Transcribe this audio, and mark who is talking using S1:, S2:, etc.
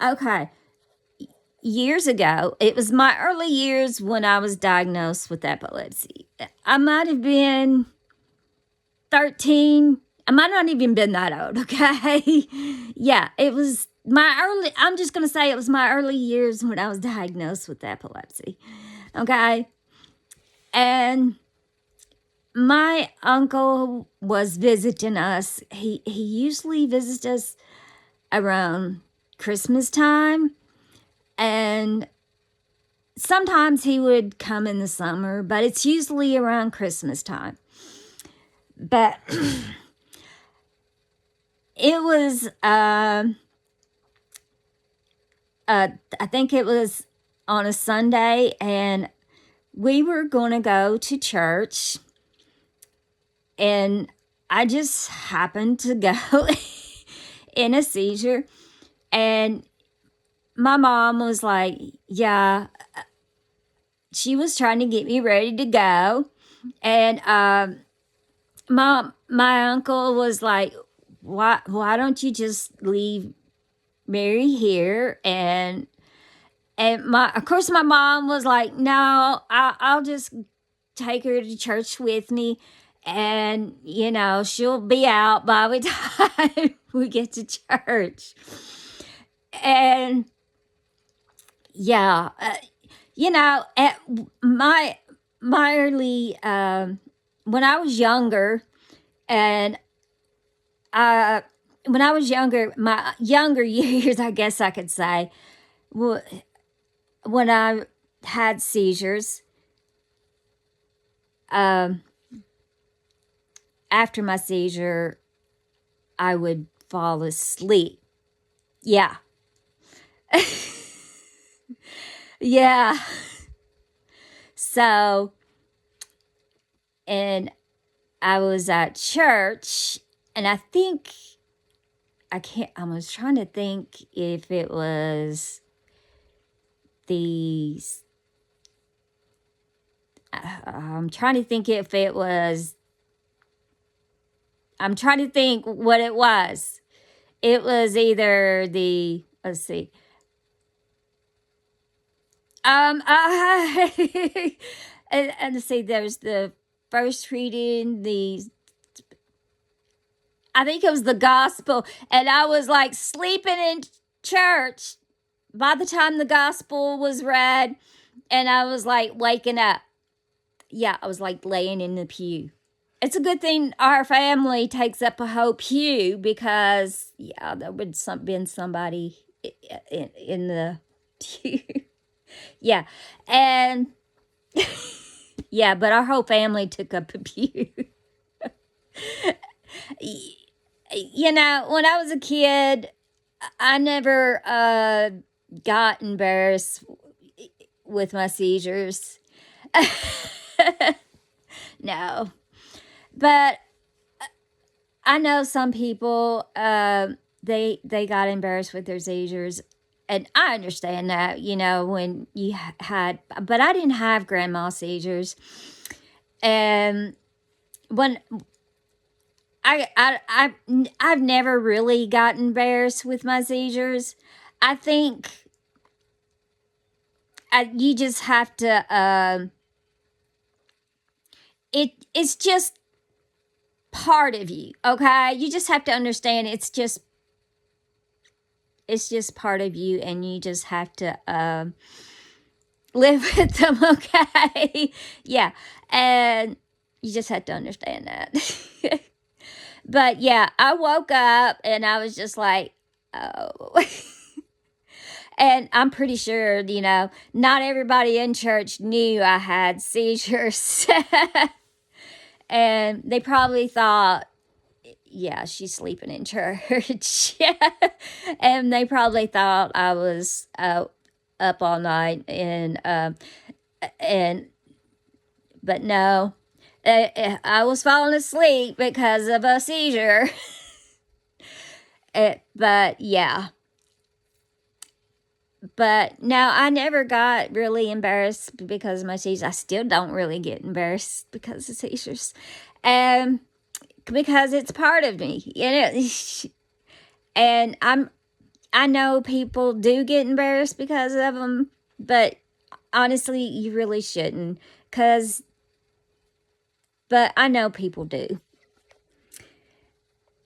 S1: Okay. Years ago, it was my early years when I was diagnosed with epilepsy. I might have been 13. I might not even been that old, okay? Yeah, it was I'm just going to say it was my early years when I was diagnosed with epilepsy, okay? And my uncle was visiting us. He usually visits us around Christmas time, and sometimes he would come in the summer, but it's usually around Christmas time. But it was, I think it was on a Sunday, and we were going to go to church, and I just happened to go in a seizure, and my mom was like, yeah, she was trying to get me ready to go. And my uncle was like, why don't you just leave Mary here? And of course my mom was like, no, I'll just take her to church with me, and she'll be out by the time we get to church. And yeah, at my early when I was younger, and when I was younger, my younger years, I guess I could say, when I had seizures, um, after my seizure, I would fall asleep. Yeah. Yeah. So, and I was at church, and I think I was trying to think if it was the, I'm trying to think if it was, I'm trying to think what it was. It was either let's see. And let's see, there's the first reading, I think it was the gospel, and I was like sleeping in church by the time the gospel was read, and I was like waking up. Yeah, I was like laying in the pew. It's a good thing our family takes up a whole pew, because yeah, there would been somebody in the pew. Yeah, and yeah, but our whole family took up a pew. When I was a kid, I never got embarrassed with my seizures. No. But I know some people, they got embarrassed with their seizures, and I understand that, when you had, but I didn't have grandma seizures. And when I've never really got embarrassed with my seizures. I think you just have to. It's just part of you, okay? You just have to understand it's just part of you, and you just have to live with them, okay? Yeah, and you just have to understand that. But yeah, I woke up and I was just like, oh. And I'm pretty sure, not everybody in church knew I had seizures. And they probably thought, yeah, she's sleeping in church. Yeah. And they probably thought I was up all night, and but no, I was falling asleep because of a seizure. But yeah. But no, I never got really embarrassed because of my seizures. I still don't really get embarrassed because of seizures. Because it's part of me, And I know people do get embarrassed because of them, but honestly, you really shouldn't. But I know people do.